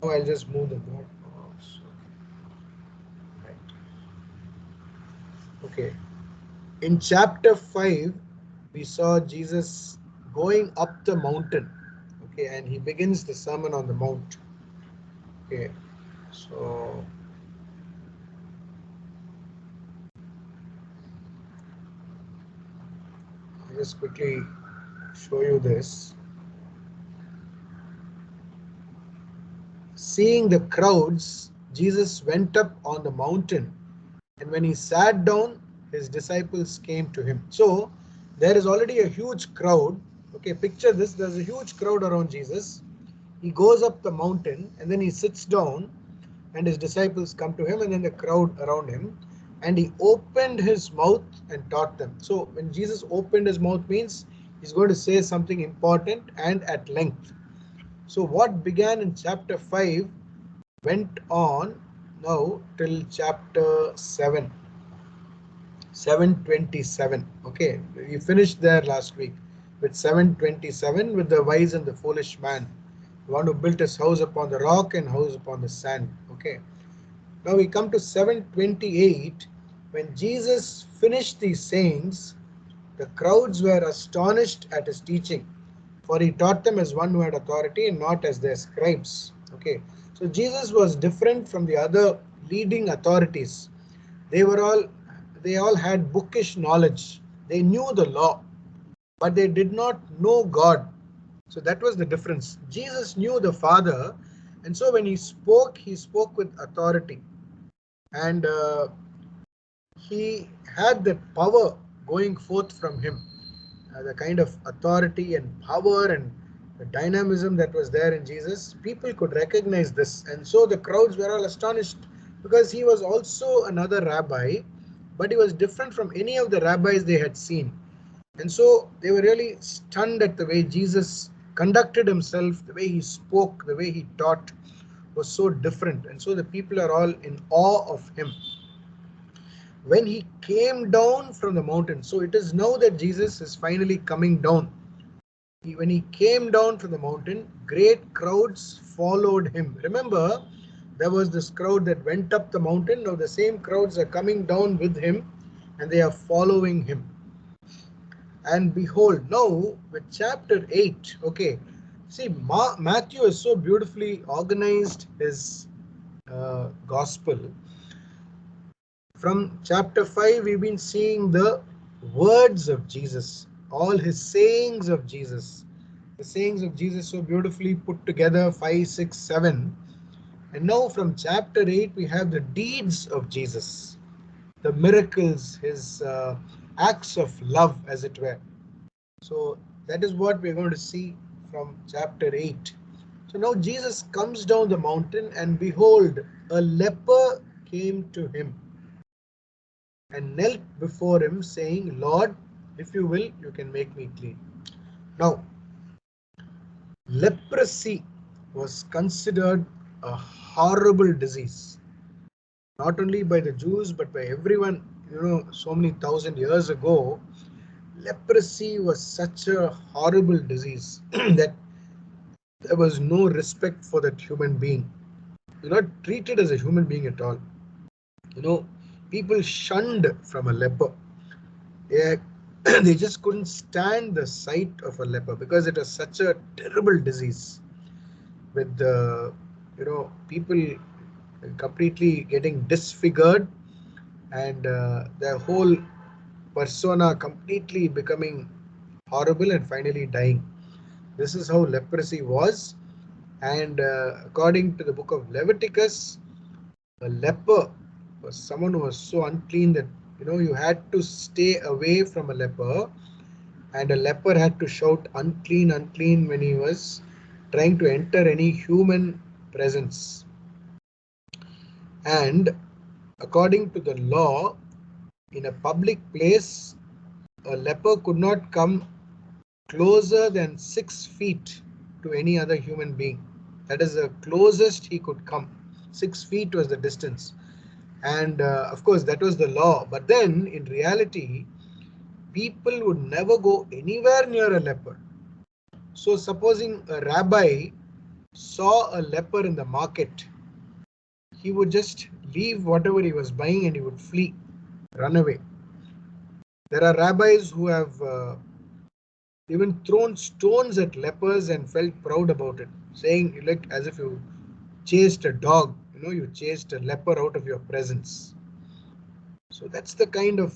Now I'll just move the board. Right. Okay. In chapter 5, we saw Jesus going up the mountain. Okay, and he begins the Sermon on the Mount. Okay, so I'll just quickly show you this. Seeing the crowds, Jesus went up on the mountain, and when he sat down, his disciples came to him. So there is already a huge crowd. Okay, picture this, there's a huge crowd around Jesus. He goes up the mountain and then he sits down, and his disciples come to him, and then the crowd around him, and he opened his mouth and taught them. So when Jesus opened his mouth means he's going to say something important and at length. So what began in chapter 5 went on now till chapter 7, 727. Okay, we finished there last week with 727, with the wise and the foolish man, the one who built his house upon the rock and house upon the sand. Okay, now we come to 728. When Jesus finished these sayings, the crowds were astonished at his teaching, for he taught them as one who had authority and not as their scribes. Okay, so Jesus was different from the other leading authorities. They were all they all had bookish knowledge. They knew the law, but they did not know God. So that was the difference. Jesus knew the Father, and so when he spoke with authority, and he had that power going forth from him, the kind of authority and power and the dynamism that was there in Jesus. People could recognize this, and so the crowds were all astonished, because he was also another rabbi, but he was different from any of the rabbis they had seen. And so they were really stunned at the way Jesus conducted himself, the way he spoke, the way he taught was so different. And so the people are all in awe of him. When he came down from the mountain, so it is now that Jesus is finally coming down. When he came down from the mountain, great crowds followed him. Remember, there was this crowd that went up the mountain. Now the same crowds are coming down with him, and they are following him. And behold, now with chapter 8, okay, see, Matthew is so beautifully organized his gospel. From chapter 5, we've been seeing the words of Jesus, all his sayings of Jesus. The sayings of Jesus so beautifully put together, 5, 6, 7. And now from chapter 8, we have the deeds of Jesus, the miracles, his acts of love, as it were. So that is what we're going to see from chapter 8. So now Jesus comes down the mountain, and behold, a leper came to him and knelt before him, saying, Lord, if you will, you can make me clean. Now, leprosy was considered a horrible disease, not only by the Jews, but by everyone. So many thousand years ago, leprosy was such a horrible disease that there was no respect for that human being. You're not treated as a human being at all. You know, people shunned from a leper. They, they just couldn't stand the sight of a leper, because it was such a terrible disease, with people completely getting disfigured, and their whole persona completely becoming horrible and finally dying. This is how leprosy was. And according to the book of Leviticus, a leper was someone who was so unclean that you had to stay away from a leper, and a leper had to shout unclean, unclean when he was trying to enter any human presence. And according to the law, in a public place, a leper could not come closer than 6 feet to any other human being. That is the closest he could come. 6 feet was the distance. And of course, that was the law. But then, in reality, people would never go anywhere near a leper. So, supposing a rabbi saw a leper in the market, he would just leave whatever he was buying and he would flee, run away. There are rabbis who have even thrown stones at lepers and felt proud about it, saying like as if you chased a dog, you chased a leper out of your presence. So that's the kind of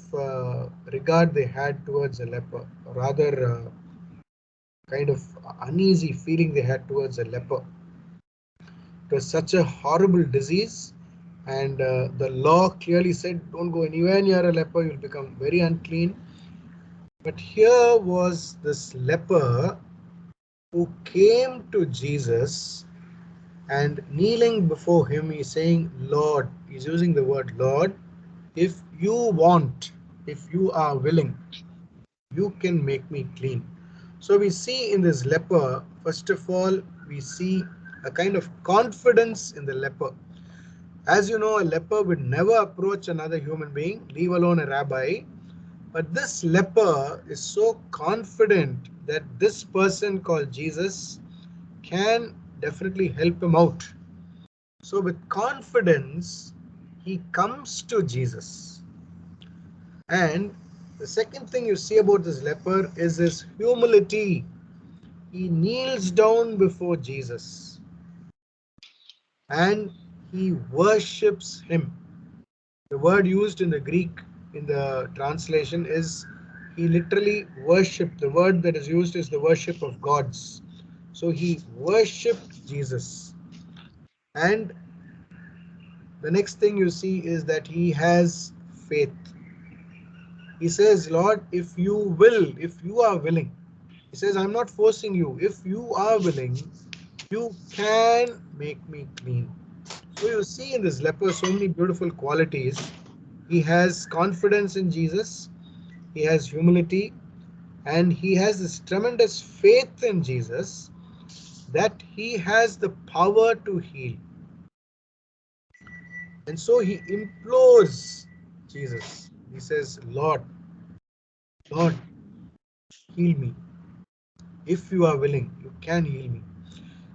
regard they had towards a leper, or rather, kind of uneasy feeling they had towards a leper. It was such a horrible disease, and the law clearly said, "Don't go anywhere near a leper; you'll become very unclean." But here was this leper who came to Jesus, and kneeling before him, he's saying, "Lord," he's using the word Lord, "if you want, if you are willing, you can make me clean." So we see in this leper, first of all, we see a kind of confidence in the leper. As you know, a leper would never approach another human being, leave alone a rabbi. But this leper is so confident that this person called Jesus can definitely help him out. So, with confidence, he comes to Jesus. And the second thing you see about this leper is his humility. He kneels down before Jesus and he worships him. The word used in the Greek in the translation is he literally worshipped. The word that is used is the worship of gods. So he worshipped Jesus. And the next thing you see is that he has faith. He says, "Lord, if you will, if you are willing," he says, "I'm not forcing you. If you are willing, you can make me clean." So you see in this leper so many beautiful qualities. He has confidence in Jesus, he has humility, and he has this tremendous faith in Jesus that he has the power to heal. And so he implores Jesus. He says, "Lord, Lord, heal me. If you are willing, you can heal me."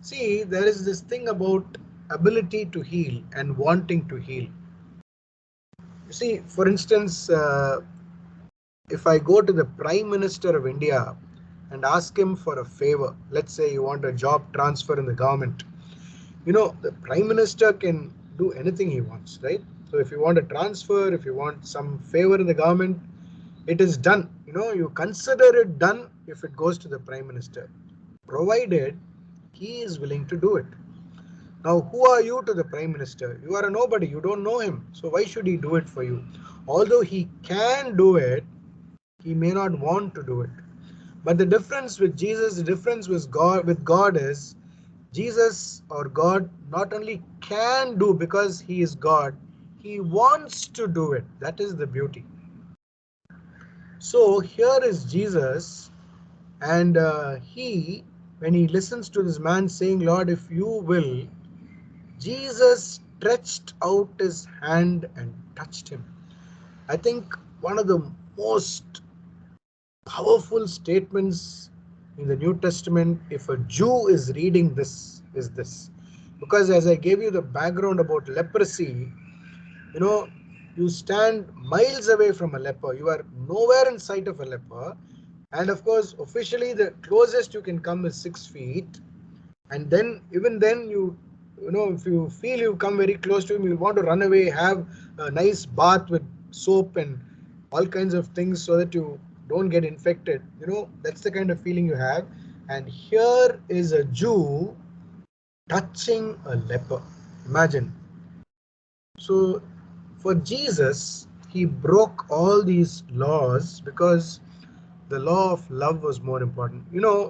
See, there is this thing about ability to heal and wanting to heal. You see, for instance, if I go to the Prime Minister of India and ask him for a favor, let's say you want a job transfer in the government, the Prime Minister can do anything he wants, right? So if you want a transfer, if you want some favor in the government, it is done. You consider it done if it goes to the Prime Minister, provided he is willing to do it. Now, who are you to the Prime Minister? You are a nobody, you don't know him. So why should he do it for you? Although he can do it, he may not want to do it. But the difference with Jesus, the difference with God is Jesus or God not only can do because he is God, he wants to do it. That is the beauty. So here is Jesus, and when he listens to this man saying, "Lord, if you will," Jesus stretched out his hand and touched him. I think one of the most powerful statements in the New Testament, if a Jew is reading this, is this. Because as I gave you the background about leprosy, you know, you stand miles away from a leper. You are nowhere in sight of a leper. And of course, officially, the closest you can come is 6 feet. And then, even then, if you feel you come very close to him, you want to run away, have a nice bath with soap and all kinds of things so that you don't get infected. That's the kind of feeling you have. And here is a Jew touching a leper. Imagine. So for Jesus, he broke all these laws because the law of love was more important.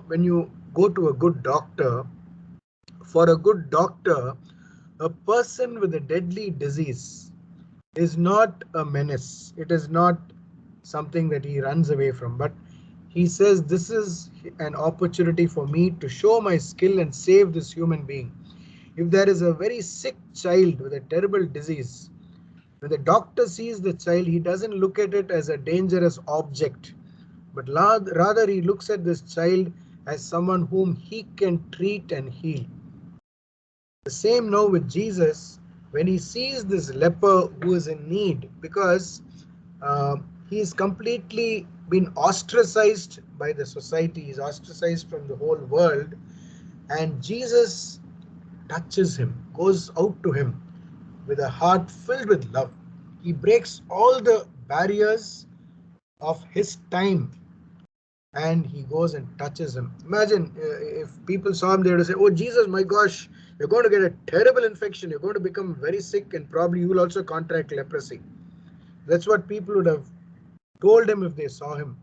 When you go to a good doctor, for a good doctor, a person with a deadly disease is not a menace. It is not something that he runs away from, but he says, "This is an opportunity for me to show my skill and save this human being." If there is a very sick child with a terrible disease, when the doctor sees the child, he doesn't look at it as a dangerous object, but rather he looks at this child as someone whom he can treat and heal. The same now with Jesus, when he sees this leper who is in need, because uh, he is completely been ostracized by the society, he's ostracized from the whole world, and Jesus touches him, goes out to him with a heart filled with love. He breaks all the barriers of his time and he goes and touches him. Imagine if people saw him, they would say, "Oh, Jesus, my gosh, you're going to get a terrible infection. You're going to become very sick, and probably you will also contract leprosy." That's what people would have told him if they saw him.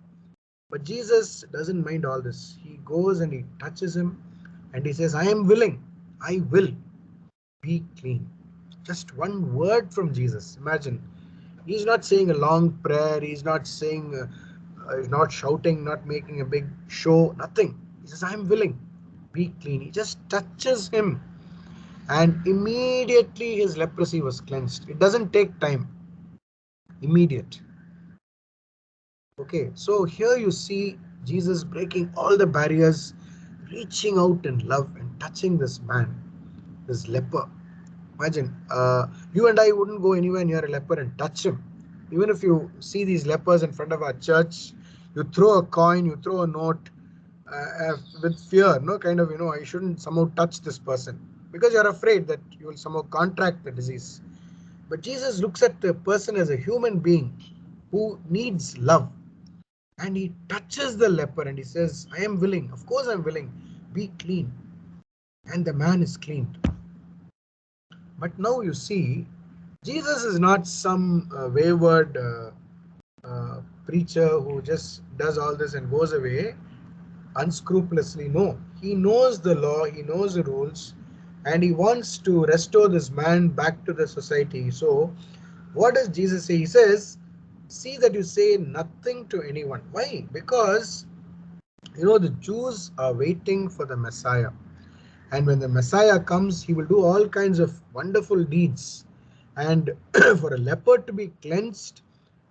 But Jesus doesn't mind all this. He goes and he touches him and he says, "I am willing. I will be clean." Just one word from Jesus. Imagine. He's not saying a long prayer. He's not saying, he's not shouting, not making a big show, nothing. He says, "I'm willing. Be clean." He just touches him. And immediately his leprosy was cleansed. It doesn't take time. Immediate. Okay, so here you see Jesus breaking all the barriers, reaching out in love and touching this man, this leper. Imagine, you and I wouldn't go anywhere near a leper and touch him. Even if you see these lepers in front of our church, you throw a coin, you throw a note with fear, no kind of, I shouldn't somehow touch this person because you're afraid that you will somehow contract the disease. But Jesus looks at the person as a human being who needs love. And he touches the leper and he says, "I am willing. Of course, I'm willing. Be clean." And the man is cleaned. But now you see, Jesus is not some wayward preacher who just does all this and goes away unscrupulously. No, he knows the law, he knows the rules, and he wants to restore this man back to the society. So, what does Jesus say? He says, "See that you say nothing to anyone." Why? Because the Jews are waiting for the Messiah. And when the Messiah comes, he will do all kinds of wonderful deeds. And for a leper to be cleansed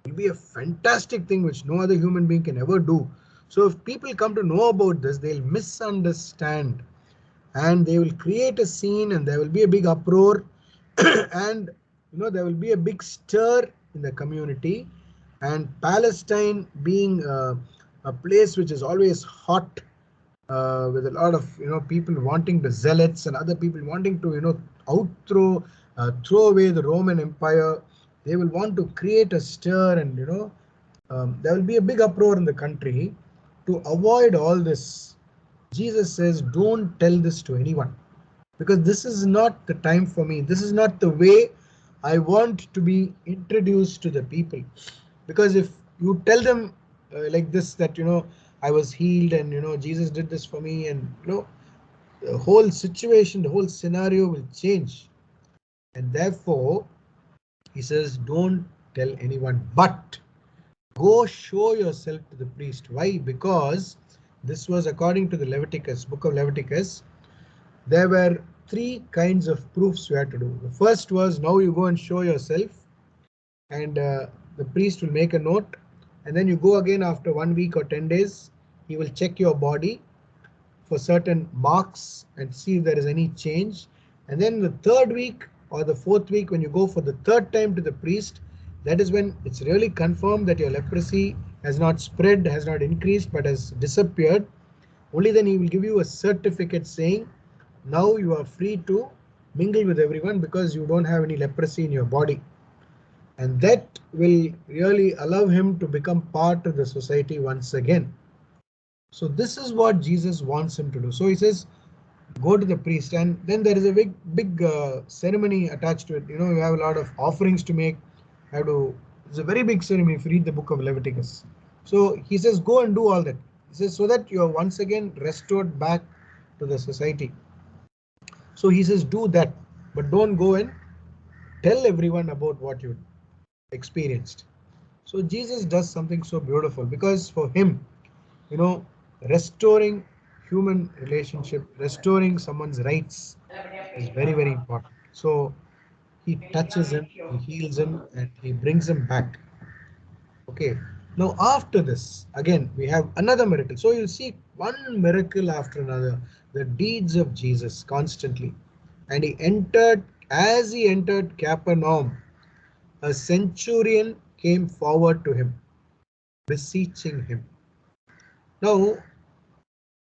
will be a fantastic thing which no other human being can ever do. So if people come to know about this, they'll misunderstand and they will create a scene and there will be a big uproar and there will be a big stir in the community. And Palestine being a place which is always hot, with a lot of people wanting the zealots and other people wanting to outthrow throw away the Roman Empire. They will want to create a stir, and there will be a big uproar in the country. To avoid all this, Jesus says, "Don't tell this to anyone, because this is not the time for me. This is not the way I want to be introduced to the people." Because if you tell them like this, that I was healed and Jesus did this for me, and the whole situation, the whole scenario will change. And therefore he says, "Don't tell anyone, but go show yourself to the priest." Why? Because this was according to the book of Leviticus. There were three kinds of proofs you had to do. The first was, now you go and show yourself, and the priest will make a note, and then you go again after 1 week or 10 days. He will check your body for certain marks and see if there is any change. And then the third week or the fourth week, when you go for the third time to the priest, that is when it's really confirmed that your leprosy has not spread, has not increased, but has disappeared. Only then he will give you a certificate saying, now you are free to mingle with everyone because you don't have any leprosy in your body. And that will really allow him to become part of the society once again. So this is what Jesus wants him to do. So he says, go to the priest, and then there is a big ceremony attached to it. You have a lot of offerings to make. It's a very big ceremony if you read the book of Leviticus. So he says, go and do all that. He says, so that you are once again restored back to the society. So he says, do that, but don't go and tell everyone about what you experienced. So Jesus does something so beautiful, because for him, restoring human relationship, restoring someone's rights is very, very important. So he touches him, he heals him, and he brings him back. Okay. Now after this, again, we have another miracle. So you'll see one miracle after another, the deeds of Jesus constantly. And as he entered Capernaum, a centurion came forward to him, beseeching him. Now,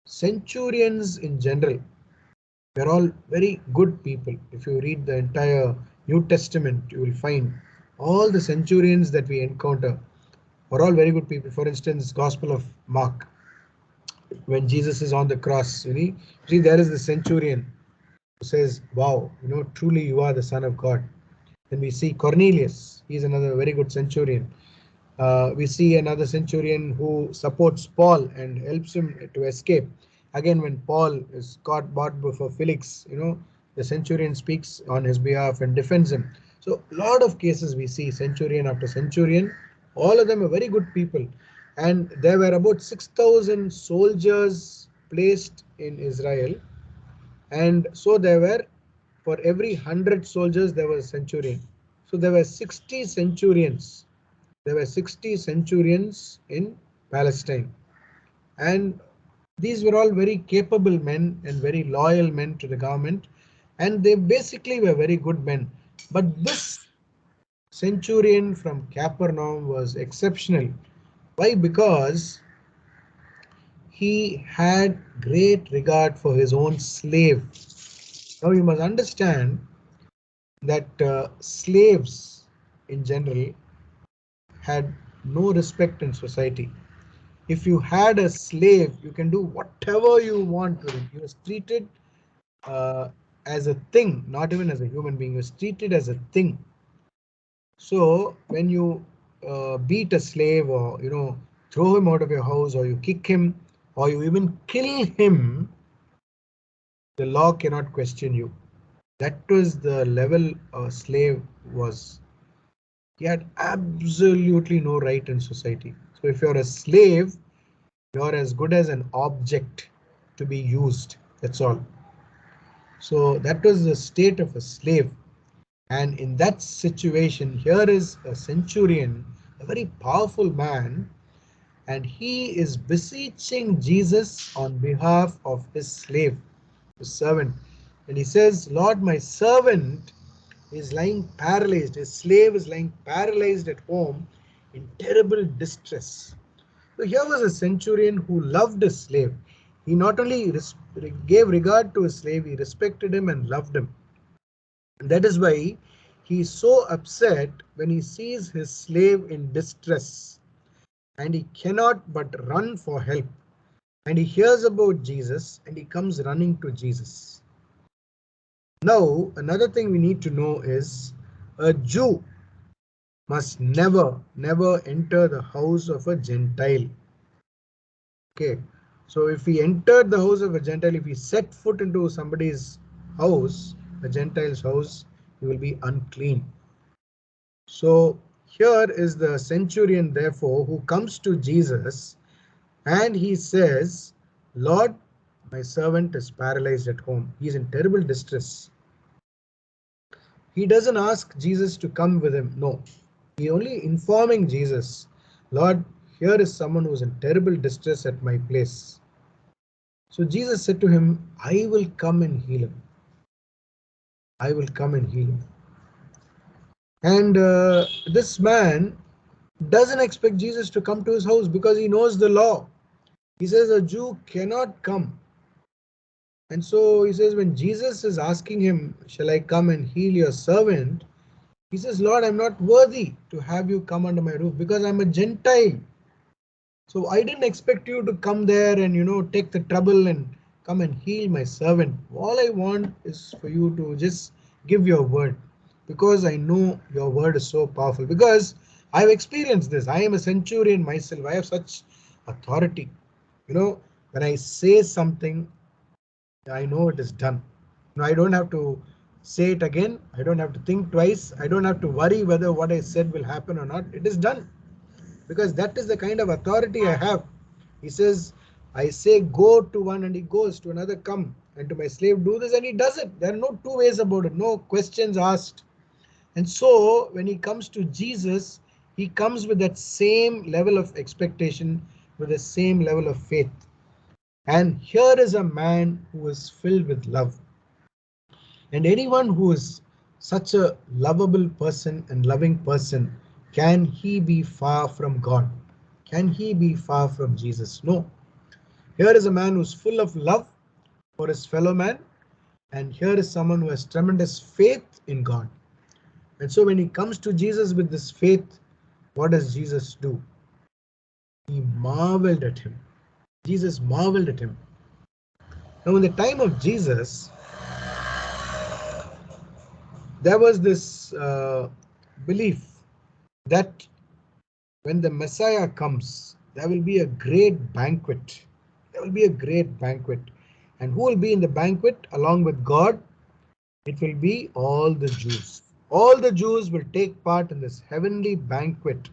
centurions in general, they're all very good people. If you read the entire New Testament, you will find all the centurions that we encounter are all very good people. For instance, Gospel of Mark, when Jesus is on the cross, see there is the centurion who says, "Wow, truly you are the Son of God." Then we see Cornelius. He's another very good centurion. We see another centurion who supports Paul and helps him to escape. Again, when Paul is brought before Felix, the centurion speaks on his behalf and defends him. So, a lot of cases we see centurion after centurion. All of them are very good people. And there were about 6,000 soldiers placed in Israel. And so there were, for every 100 soldiers, there was a centurion. So there were 60 centurions. There were 60 centurions in Palestine. And these were all very capable men and very loyal men to the government. And they basically were very good men. But this centurion from Capernaum was exceptional. Why? Because he had great regard for his own slave. Now you must understand that slaves in general had no respect in society. If you had a slave, you can do whatever you want with him. He was treated uh, as a thing, not even as a human being. He was treated as a thing. So when you beat a slave, or throw him out of your house, or you kick him, or you even kill him, the law cannot question you. That was the level a slave was. He had absolutely no right in society. So if you're a slave, you're as good as an object to be used. That's all. So that was the state of a slave. And in that situation, here is a centurion, a very powerful man, and he is beseeching Jesus on behalf of his slave, his servant. And he says, "Lord, my servant is lying paralyzed. His slave is lying paralyzed at home in terrible distress." So here was a centurion who loved his slave. He not only gave regard to his slave, he respected him and loved him. And that is why he is so upset when he sees his slave in distress, and he cannot but run for help. And he hears about Jesus and he comes running to Jesus. Now, another thing we need to know is a Jew must never enter the house of a Gentile. Okay, so if he entered the house of a Gentile, if he set foot into somebody's house, a Gentile's house, he will be unclean. So here is the centurion, therefore, who comes to Jesus and he says, "Lord, my servant is paralyzed at home. He is in terrible distress." He doesn't ask Jesus to come with him. No, he only informing Jesus, "Lord, here is someone who is in terrible distress at my place." So Jesus said to him, "I will come and heal him. I will come and heal him." And this man doesn't expect Jesus to come to his house because he knows the law. He says a Jew cannot come. And so he says, when Jesus is asking him, "Shall I come and heal your servant?" He says, "Lord, I'm not worthy to have you come under my roof because I'm a Gentile. So I didn't expect you to come there and take the trouble and come and heal my servant. All I want is for you to just give your word, because I know your word is so powerful. Because I've experienced this. I am a centurion myself. I have such authority. When I say something, I know it is done. I don't have to say it again. I don't have to think twice. I don't have to worry whether what I said will happen or not. It is done, because that is the kind of authority I have. He says, I say go to one and he goes, to another come, and to my slave do this and he does it. There are no two ways about it, no questions asked. And so when he comes to Jesus, he comes with that same level of expectation, with the same level of faith. And here is a man who is filled with love. And anyone who is such a lovable person and loving person, can he be far from God? Can he be far from Jesus? No. Here is a man who's full of love for his fellow man, and here is someone who has tremendous faith in God. And so when he comes to Jesus with this faith, what does Jesus do? He marveled at him. Jesus marveled at him. Now, in the time of Jesus, there was this belief that when the Messiah comes, there will be a great banquet. There will be a great banquet. And who will be in the banquet along with God? It will be all the Jews. All the Jews will take part in this heavenly banquet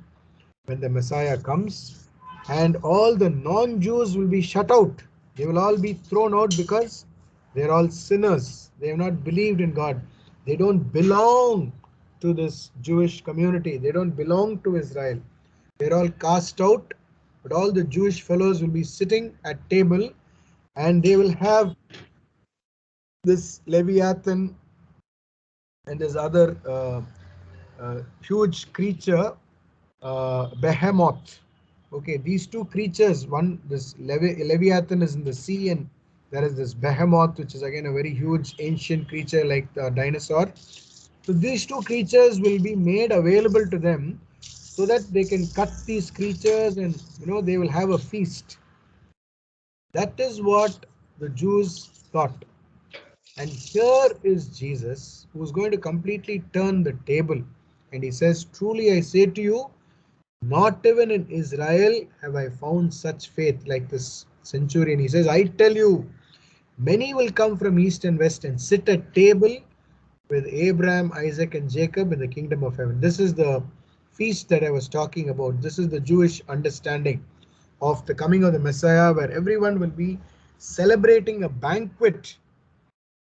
when the Messiah comes, and all the non-Jews will be shut out. They will all be thrown out because they're all sinners. They have not believed in God. They don't belong to this Jewish community. They don't belong to Israel. They're all cast out, but all the Jewish fellows will be sitting at table, and they will have this Leviathan and this other huge creature, behemoth. Okay, these two creatures, one, this Leviathan is in the sea, and there is this behemoth, which is again a very huge ancient creature like the dinosaur. So these two creatures will be made available to them so that they can cut these creatures, and they will have a feast. That is what the Jews thought. And here is Jesus, who is going to completely turn the table. And he says, truly I say to you, not even in Israel have I found such faith like this centurion. He says, I tell you, many will come from east and west and sit at table with Abraham, Isaac, and Jacob in the kingdom of heaven. This is the feast that I was talking about. This is the Jewish understanding of the coming of the Messiah, where everyone will be celebrating a banquet,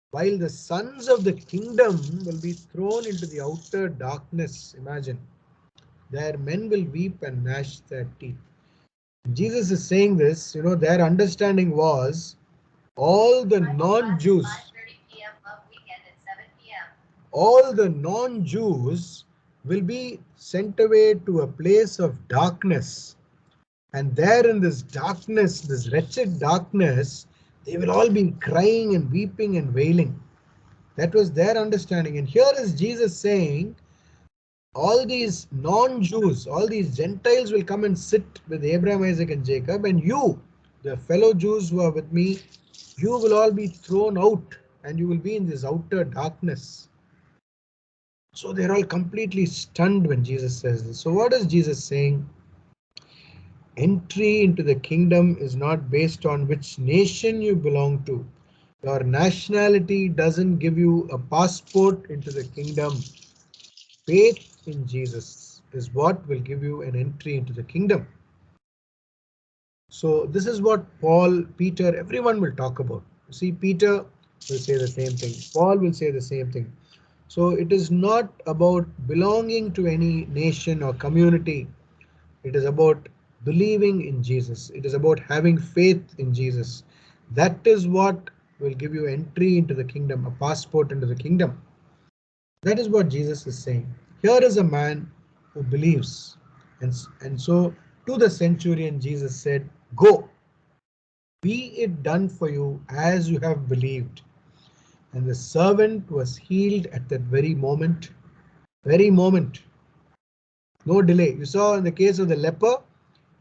while the sons of the kingdom will be thrown into the outer darkness. Imagine. There men will weep and gnash their teeth. Jesus is saying this, their understanding was all the non-Jews, all the non-Jews will be sent away to a place of darkness. And there in this darkness, this wretched darkness, they will all be crying and weeping and wailing. That was their understanding. And here is Jesus saying, all these non-Jews, all these Gentiles will come and sit with Abraham, Isaac, and Jacob, and you, the fellow Jews who are with me, you will all be thrown out and you will be in this outer darkness. So they're all completely stunned when Jesus says this. So what is Jesus saying? Entry into the kingdom is not based on which nation you belong to. Your nationality doesn't give you a passport into the kingdom. Faith in Jesus is what will give you an entry into the kingdom. So this is what Paul, Peter, everyone will talk about. See, Peter will say the same thing. Paul will say the same thing. So it is not about belonging to any nation or community. It is about believing in Jesus. It is about having faith in Jesus. That is what will give you entry into the kingdom, a passport into the kingdom. That is what Jesus is saying. Here is a man who believes. And so to the centurion, Jesus said, go, be it done for you as you have believed. And the servant was healed at that very moment. Very moment. No delay. You saw in the case of the leper,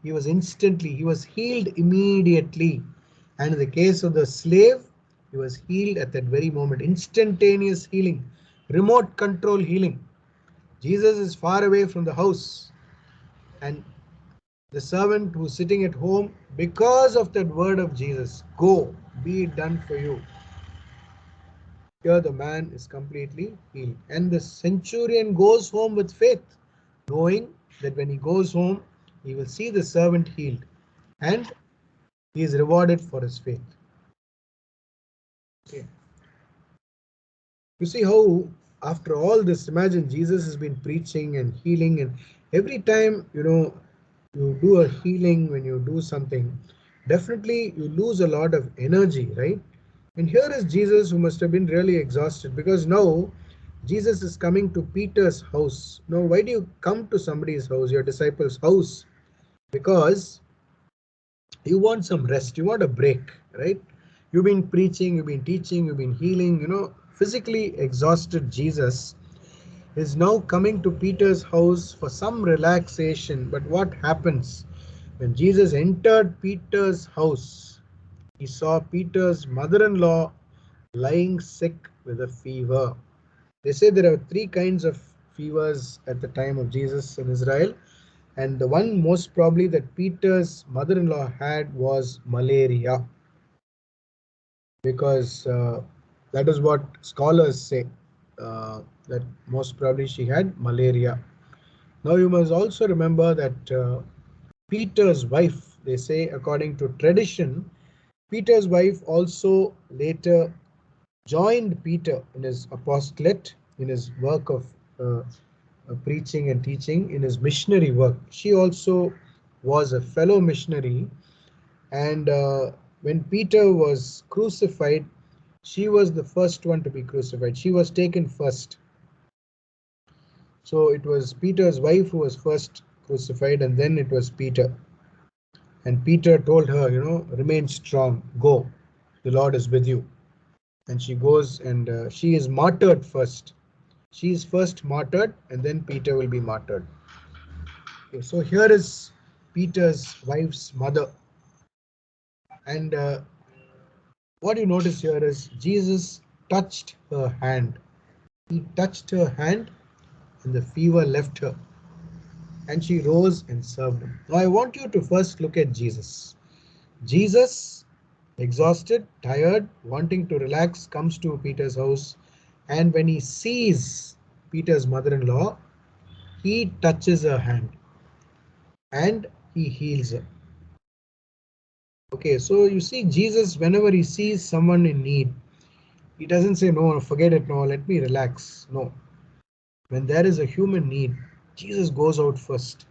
he was healed immediately. And in the case of the slave, he was healed at that very moment. Instantaneous healing, remote control healing. Jesus is far away from the house, and the servant who's sitting at home, because of that word of Jesus, go, be it done for you. Here the man is completely healed. And the centurion goes home with faith, knowing that when he goes home, he will see the servant healed, and he is rewarded for his faith. Okay. You see how after all this, imagine Jesus has been preaching and healing, and every time you do a healing, when you do something, definitely you lose a lot of energy, right? And here is Jesus, who must have been really exhausted, because now Jesus is coming to Peter's house. Now, why do you come to somebody's house, your disciples' house? Because you want some rest, you want a break, right? You've been preaching, you've been teaching, you've been healing, physically exhausted Jesus is now coming to Peter's house for some relaxation. But what happens when Jesus entered Peter's house? He saw Peter's mother in law lying sick with a fever. They say there are three kinds of fevers at the time of Jesus in Israel, and the one most probably that Peter's mother in law had was malaria, because that is what scholars say, that most probably she had malaria. Now, you must also remember that Peter's wife, they say, according to tradition, Peter's wife also later joined Peter in his apostolate, in his work of preaching and teaching, in his missionary work. She also was a fellow missionary, and when Peter was crucified, she was the first one to be crucified. She was taken first. So it was Peter's wife who was first crucified, and then it was Peter. And Peter told her, remain strong, go, the Lord is with you. And she goes, and she is martyred first. She is first martyred, and then Peter will be martyred. Okay, so here is Peter's wife's mother. And what you notice here is Jesus touched her hand. He touched her hand, and the fever left her, and she rose and served him. Now I want you to first look at Jesus. Jesus, exhausted, tired, wanting to relax, comes to Peter's house, and when he sees Peter's mother in law, he touches her hand and he heals her. Okay, so you see, Jesus, whenever he sees someone in need, he doesn't say, no, forget it, no, let me relax. No. When there is a human need, Jesus goes out first.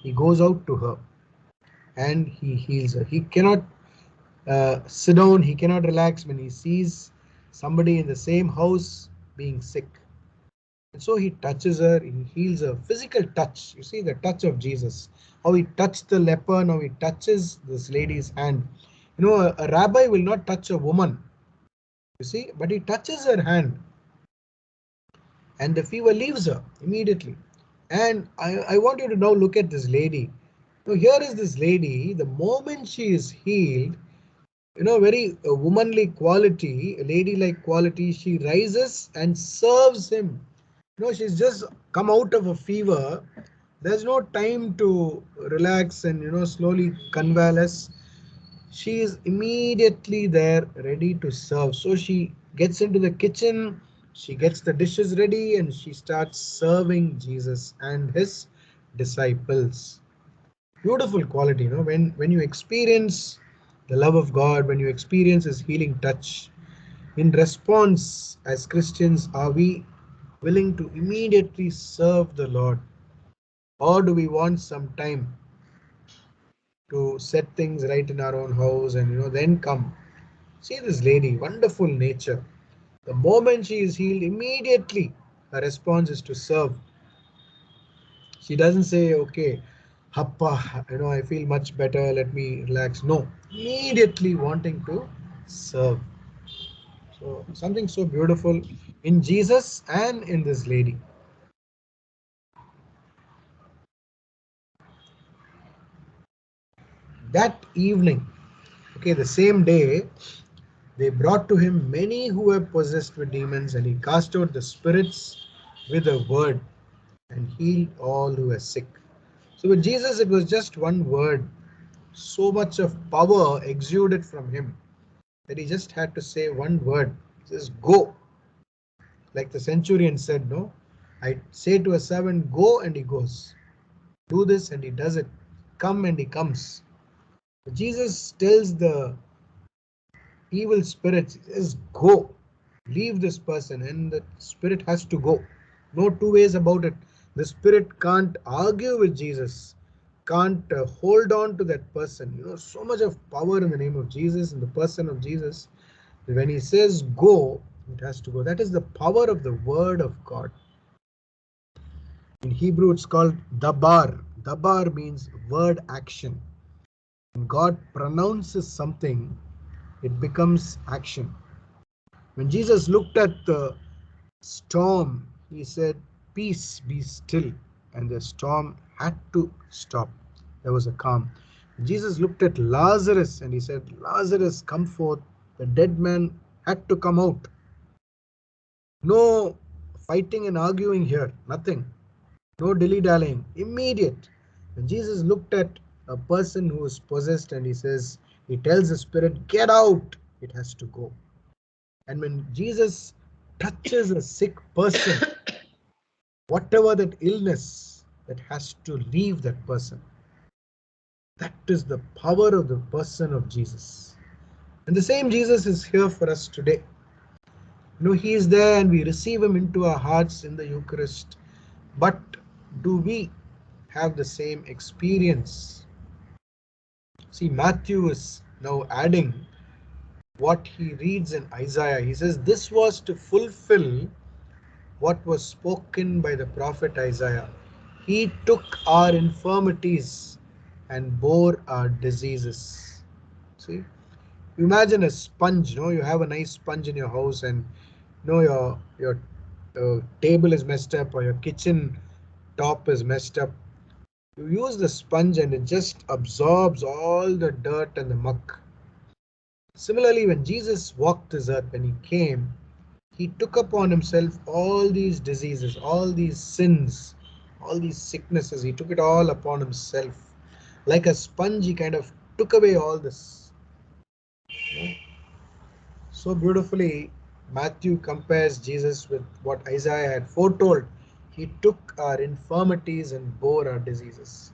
He goes out to her and he heals her. He cannot sit down, he cannot relax when he sees somebody in the same house being sick. And so he touches her, he heals her. Physical touch. You see the touch of Jesus. How he touched the leper, now he touches this lady's hand. A rabbi will not touch a woman, you see, but he touches her hand, and the fever leaves her immediately. And I want you to now look at this lady. Now, here is this lady, the moment she is healed, very womanly quality, ladylike quality, she rises and serves him. She's just come out of a fever. There's no time to relax and, slowly convalesce. She is immediately there, ready to serve. So she gets into the kitchen, she gets the dishes ready, and she starts serving Jesus and his disciples. Beautiful quality, when you experience the love of God, when you experience his healing touch, in response, as Christians, are we willing to immediately serve the Lord, or do we want some time to set things right in our own house and, then come? See this lady, wonderful nature. The moment she is healed, immediately her response is to serve. She doesn't say, okay, happa, I feel much better, let me relax. No, immediately wanting to serve. So something so beautiful in Jesus and in this lady. That evening, okay, the same day, they brought to him many who were possessed with demons, and he cast out the spirits with a word and healed all who were sick. So with Jesus, it was just one word. So much of power exuded from him that he just had to say one word. He says, go. Like the centurion said, no, I say to a servant, go, and he goes. Do this, and he does it. Come, and he comes. Jesus tells the evil spirits, he says, go, leave this person, and the spirit has to go. No two ways about it. The spirit can't argue with Jesus, can't hold on to that person. So much of power in the name of Jesus, in the person of Jesus. When he says go, it has to go. That is the power of the word of God. In Hebrew, it's called dabar. Dabar means word action. When God pronounces something, it becomes action. When Jesus looked at the storm, he said, "Peace, be still." And the storm had to stop. There was a calm. Jesus looked at Lazarus and he said, "Lazarus, come forth." The dead man had to come out. No fighting and arguing here, nothing. No dilly dallying, immediate. When Jesus looked at a person who is possessed and he tells the spirit, "Get out," it has to go. And when Jesus touches a sick person, whatever that illness, that has to leave that person. That is the power of the person of Jesus. And the same Jesus is here for us today. He is there and we receive him into our hearts in the Eucharist. But do we have the same experience? See, Matthew is now adding what he reads in Isaiah. He says, "This was to fulfill what was spoken by the prophet Isaiah. He took our infirmities and bore our diseases." See, imagine a sponge. You have a nice sponge in your house, and your table is messed up or your kitchen top is messed up. You use the sponge and it just absorbs all the dirt and the muck. Similarly, when Jesus walked this earth, when he came, he took upon himself all these diseases, all these sins, all these sicknesses. He took it all upon himself. Like a sponge, he kind of took away all this. So beautifully, Matthew compares Jesus with what Isaiah had foretold. He took our infirmities and bore our diseases.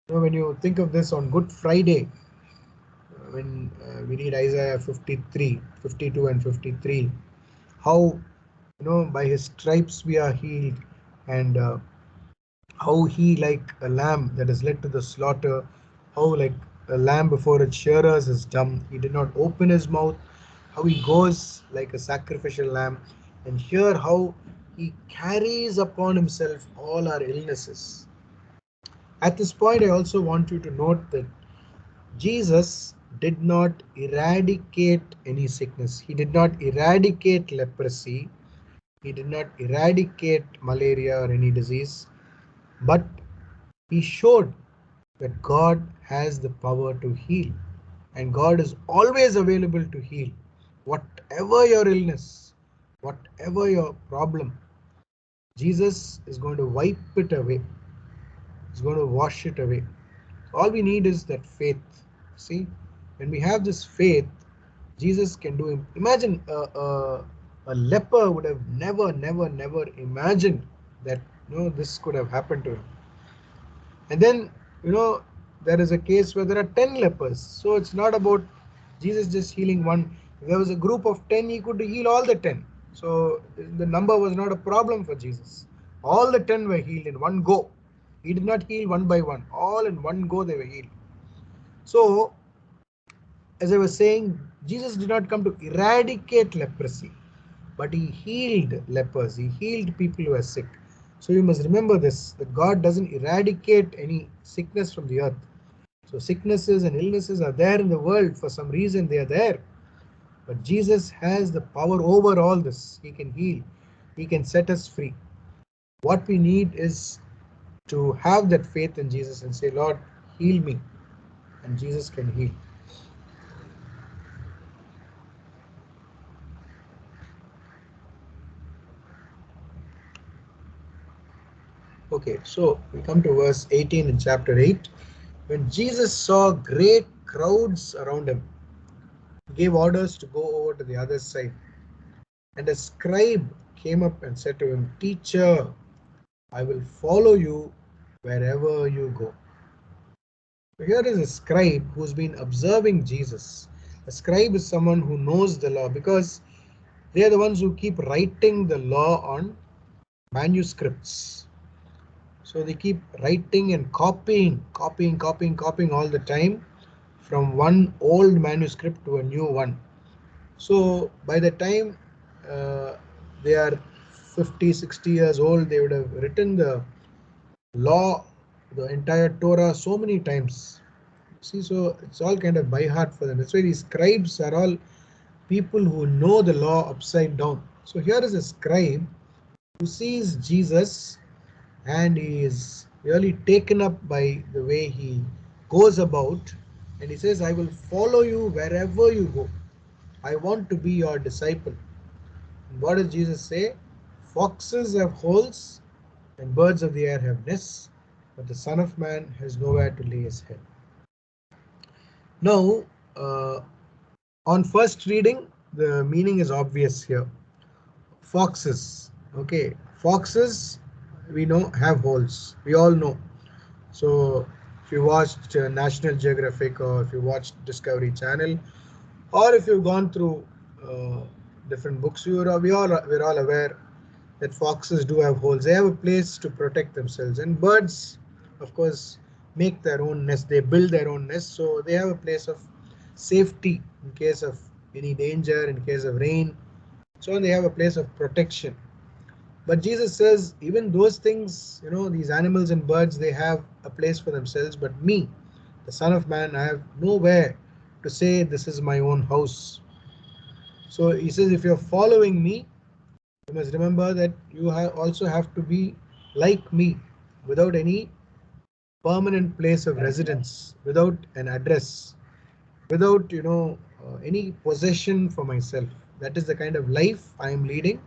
When you think of this on Good Friday, when we read Isaiah 53, 52 and 53, how by his stripes we are healed, and how he, like a lamb that is led to the slaughter, how like a lamb before its shearers is dumb, he did not open his mouth, how he goes like a sacrificial lamb. And here how he carries upon himself all our illnesses. At this point, I also want you to note that Jesus did not eradicate any sickness. He did not eradicate leprosy. He did not eradicate malaria or any disease. But he showed that God has the power to heal. And God is always available to heal. Whatever your illness, whatever your problem, Jesus is going to wipe it away. He's going to wash it away. All we need is that faith. See, when we have this faith, Jesus can do it. Imagine a leper would have never imagined that this could have happened to him. And then there is a case where there are 10 lepers. So it's not about Jesus just healing one. If there was a group of 10, he could heal all the 10. So the number was not a problem for Jesus. All the 10 were healed in one go. He did not heal one by one. All in one go they were healed. So, as I was saying, Jesus did not come to eradicate leprosy, but he healed lepers. He healed people who are sick. So you must remember this, that God doesn't eradicate any sickness from the earth. So sicknesses and illnesses are there in the world. For some reason they are there. But Jesus has the power over all this. He can heal. He can set us free. What we need is to have that faith in Jesus and say, "Lord, heal me." And Jesus can heal. Okay, so we come to verse 18 in chapter 8. When Jesus saw great crowds around him, he gave orders to go over to the other side. And a scribe came up and said to him, "Teacher, I will follow you wherever you go." So here is a scribe who's been observing Jesus. A scribe is someone who knows the law, because they are the ones who keep writing the law on manuscripts. So they keep writing and copying all the time, from one old manuscript to a new one. So by the time uh, they are 50, 60 years old, they would have written the law, the entire Torah so many times. See, so it's all kind of by heart for them. That's why these scribes are all people who know the law upside down. So here is a scribe who sees Jesus and he is really taken up by the way he goes about, and he says, I will follow you wherever you go. I want to be your disciple. And what does Jesus say? Foxes have holes and birds of the air have nests, but the Son of Man has nowhere to lay his head. Now, uh, on first reading, the meaning is obvious here. Foxes, okay, foxes we know have holes. We all know. So, if you watched National Geographic or if you watched Discovery Channel, or if you've gone through uh, different books, we're all aware that foxes do have holes. They have a place to protect themselves, and birds, of course, make their own nest. They build their own nest, so they have a place of safety in case of any danger, in case of rain. So they have a place of protection. But Jesus says, even those things, these animals and birds, they have a place for themselves. But me, the Son of Man, I have nowhere to say this is my own house. So he says, if you're following me, you must remember that you also have to be like me, without any permanent place of residence, without an address, without any possession for myself. That is the kind of life I am leading,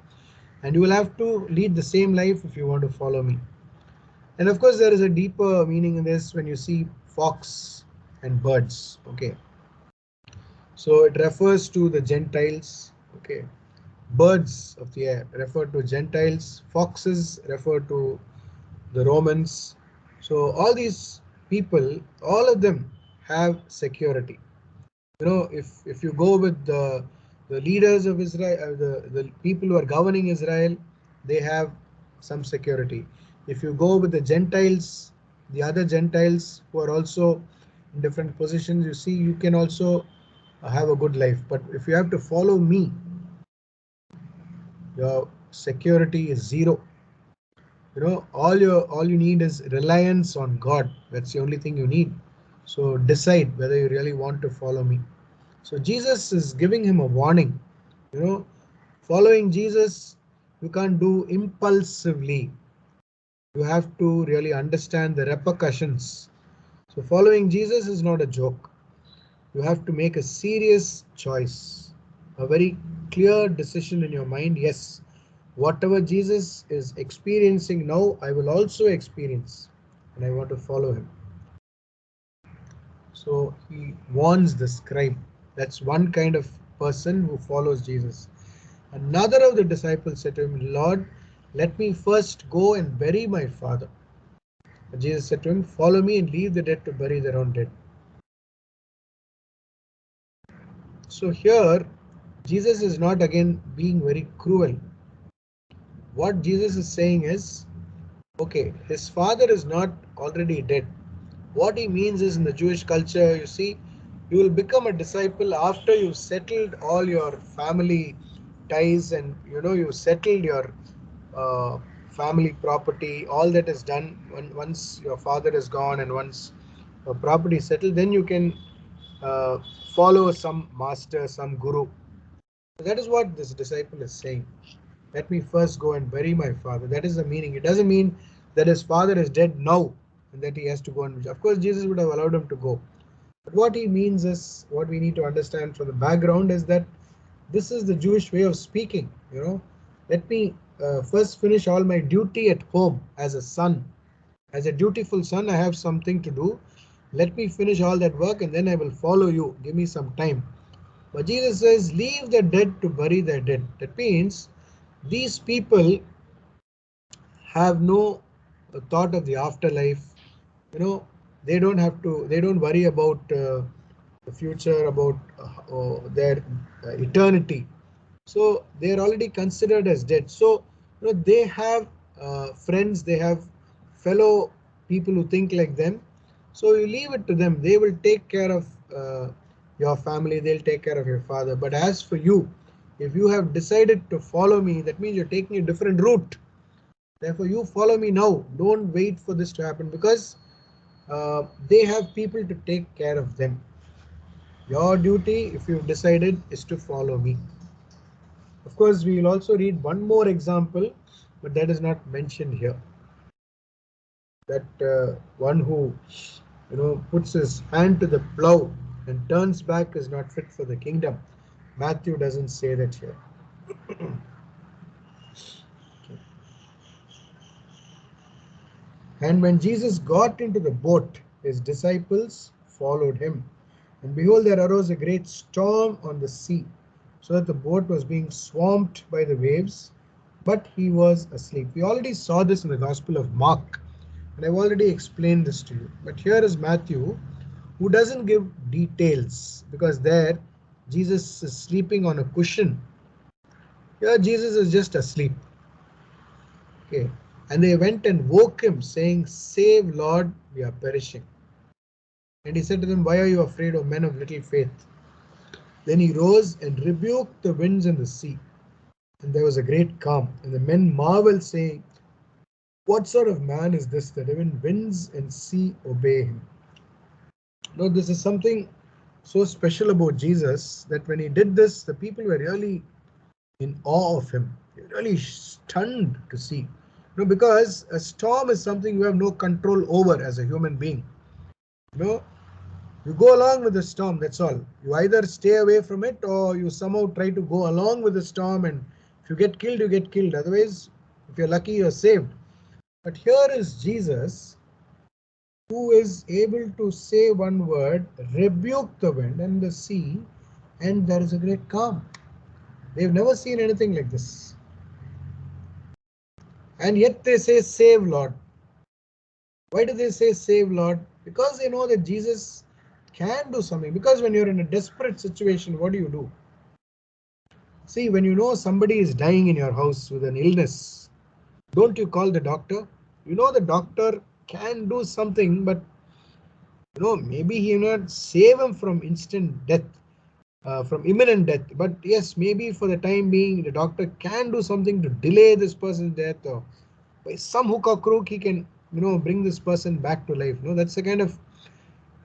and you will have to lead the same life if you want to follow me. And of course, there is a deeper meaning in this when you see fox and birds. Okay, so it refers to the Gentiles. Okay, birds of the air refer to Gentiles, foxes refer to the Romans. So all these people, all of them have security. If you go with the leaders of Israel, the people who are governing Israel, they have some security. If you go with the Gentiles, the other Gentiles who are also in different positions, you see, you can also have a good life. But if you have to follow me, your security is zero. All you need is reliance on God. That's the only thing you need. So decide whether you really want to follow me. So Jesus is giving him a warning. You know, Following Jesus, you can't do impulsively. You have to really understand the repercussions. So following Jesus is not a joke. You have to make a serious choice, a very clear decision in your mind. Yes, whatever Jesus is experiencing now, I will also experience, and I want to follow him. So he warns the scribe. That's one kind of person who follows Jesus. Another of the disciples said to him, Lord, let me first go and bury my father. And Jesus said to him, follow me and leave the dead to bury their own dead. So here, Jesus is not again being very cruel. What Jesus is saying is, okay, his father is not already dead. What he means is, in the Jewish culture, you see, you will become a disciple after you've settled all your family ties, and you've settled your uh, family property. All that is done. Once your father is gone and once your property is settled, then you can uh, follow some master, some guru. That is what this disciple is saying. Let me first go and bury my father. That is the meaning. It doesn't mean that his father is dead now and that he has to go and. Of course, Jesus would have allowed him to go. But what he means is, what we need to understand from the background is that this is the Jewish way of speaking. Let me first finish all my duty at home as a son. As a dutiful son, I have something to do. Let me finish all that work and then I will follow you. Give me some time. But Jesus says, leave the dead to bury their dead. That means these people have no thought of the afterlife. They don't worry about the future, about their eternity. So they are already considered as dead. So they have friends, they have fellow people who think like them. So you leave it to them. They will take care of your family, they'll take care of your father. But as for you, if you have decided to follow me, that means you're taking a different route. Therefore, you follow me now. Don't wait for this to happen, because they have people to take care of them. Your duty, if you've decided, is to follow me. Of course, we will also read one more example, but that is not mentioned here. That one who, puts his hand to the plow and turns back is not fit for the kingdom. Matthew doesn't say that here. And when Jesus got into the boat, his disciples followed him. And behold, there arose a great storm on the sea, so that the boat was being swamped by the waves, but he was asleep. We already saw this in the Gospel of Mark, and I've already explained this to you. But here is Matthew, who doesn't give details, because there Jesus is sleeping on a cushion. Here Jesus is just asleep. Okay. And they went and woke him, saying, "Save, Lord, we are perishing." And he said to them, "Why are you afraid, O men of little faith?" Then he rose and rebuked the winds and the sea. And there was a great calm. And the men marveled, saying, "What sort of man is this, that even winds and sea obey him?" Now, this is something so special about Jesus, that when he did this, the people were really in awe of him. They were really stunned to see. Because a storm is something you have no control over as a human being. You know, you go along with the storm, that's all. You either stay away from it, or you somehow try to go along with the storm, and if you get killed, you get killed. Otherwise, if you're lucky, you're saved. But here is Jesus, who is able to say one word, rebuke the wind and the sea, and there is a great calm. They've never seen anything like this. And yet they say, "Save, Lord." Why do they say, "Save, Lord"? Because they know that Jesus can do something. Because when you're in a desperate situation, what do? See, when you know somebody is dying in your house with an illness, don't you call the doctor? You know the doctor can do something, but maybe he will not save him from instant death, from imminent death. But yes, maybe for the time being, the doctor can do something to delay this person's death, or by some hook or crook, he can, bring this person back to life. That's the kind of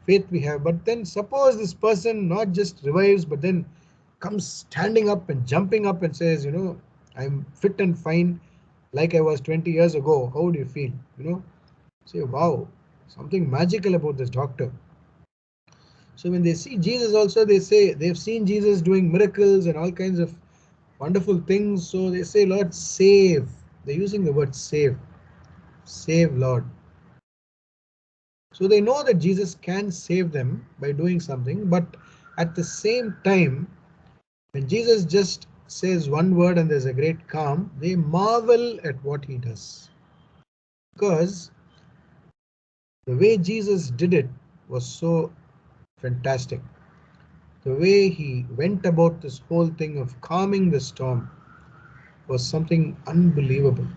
faith we have. But then suppose this person not just revives, but then comes standing up and jumping up and says, "I'm fit and fine like I was 20 years ago. How do you feel?" Say, "Wow, something magical about this doctor." So when they see Jesus also, they say they've seen Jesus doing miracles and all kinds of wonderful things. So they say, "Lord, save." They're using the word save. Save, Lord. So they know that Jesus can save them by doing something, but at the same time, when Jesus just says one word and there's a great calm, they marvel at what he does. Because the way Jesus did it was so fantastic. The way he went about this whole thing of calming the storm was something unbelievable.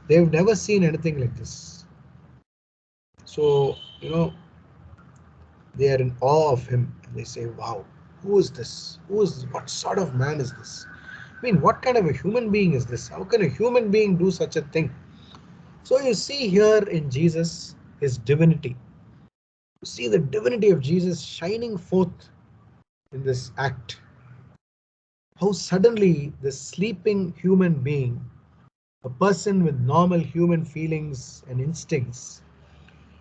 They've never seen anything like this. So, they are in awe of him, and they say, "Wow, who is this? What sort of man is this? I mean, what kind of a human being is this? How can a human being do such a thing?" So you see here in Jesus his divinity. You see the divinity of Jesus shining forth in this act. How suddenly the sleeping human being, a person with normal human feelings and instincts,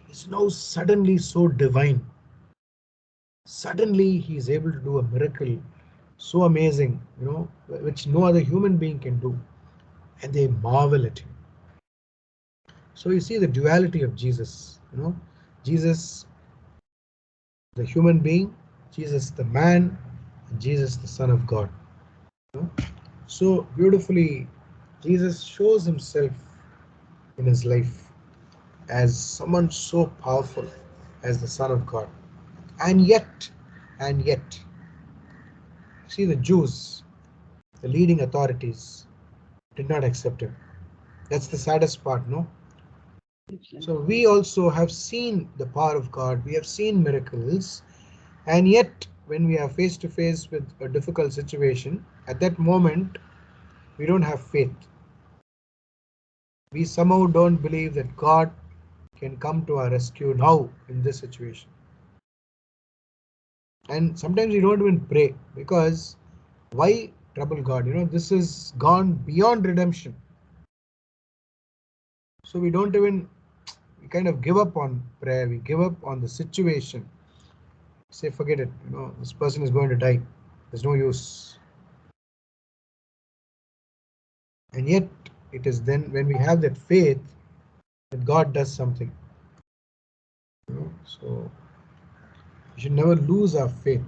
is now suddenly so divine. Suddenly he is able to do a miracle so amazing, which no other human being can do. And they marvel at him. So you see the duality of Jesus, Jesus the human being, Jesus the man, and Jesus the Son of God. So beautifully, Jesus shows himself in his life as someone so powerful as the Son of God. And yet, see, the Jews, the leading authorities, did not accept him. That's the saddest part, no? So we also have seen the power of God. We have seen miracles, And yet, when we are face to face with a difficult situation, at that moment, we don't have faith. We somehow don't believe that God can come to our rescue now in this situation. And sometimes we don't even pray because why trouble God? This is gone beyond redemption. So we kind of give up on prayer, we give up on the situation. Say, forget it, this person is going to die. There's no use. And yet, it is then when we have that faith that God does something. So we should never lose our faith.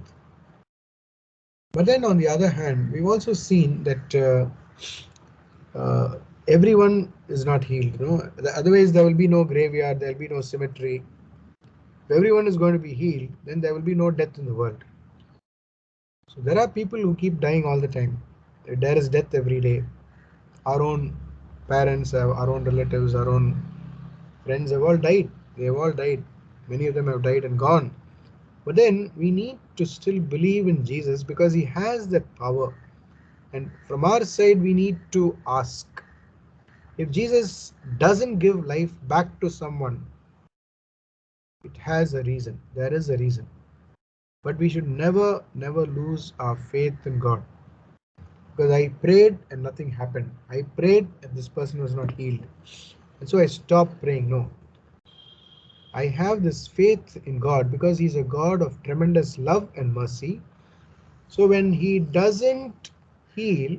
But then on the other hand, we've also seen that everyone is not healed. Otherwise, there will be no graveyard, there will be no cemetery. If everyone is going to be healed, then there will be no death in the world. So there are people who keep dying all the time. There is death every day. Our own parents, our own relatives, our own friends have all died. They have all died. Many of them have died and gone. But then we need to still believe in Jesus because he has that power. And from our side, we need to ask. If Jesus doesn't give life back to someone, it has a reason. There is a reason. But we should never, never lose our faith in God. Because I prayed and nothing happened. I prayed and this person was not healed. And so I stopped praying. No. I have this faith in God because he's a God of tremendous love and mercy. So when he doesn't heal,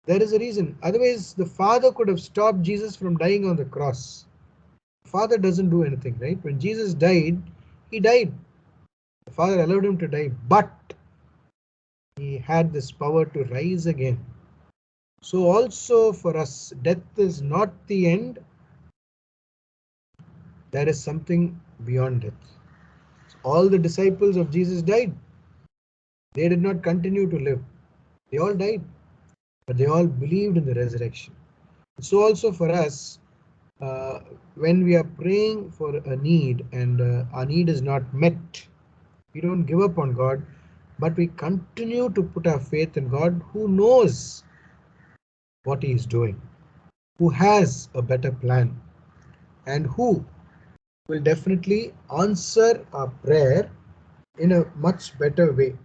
there is a reason. Otherwise, the Father could have stopped Jesus from dying on the cross. The Father doesn't do anything, right? When Jesus died, he died. The Father allowed him to die, but he had this power to rise again. So also for us, death is not the end. There is something beyond death. All the disciples of Jesus died. They did not continue to live. They all died, but they all believed in the resurrection. So also for us, uh, when we are praying for a need and our need is not met, we don't give up on God, but we continue to put our faith in God who knows what he is doing, who has a better plan, and who will definitely answer our prayer in a much better way.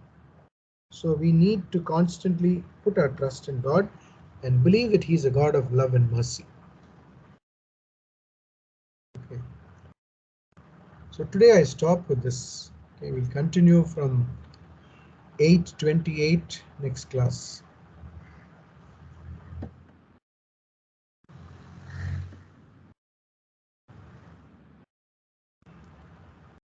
So we need to constantly put our trust in God and believe that he's a God of love and mercy. Okay. So today I stop with this. Okay, we'll continue from 8:28 next class.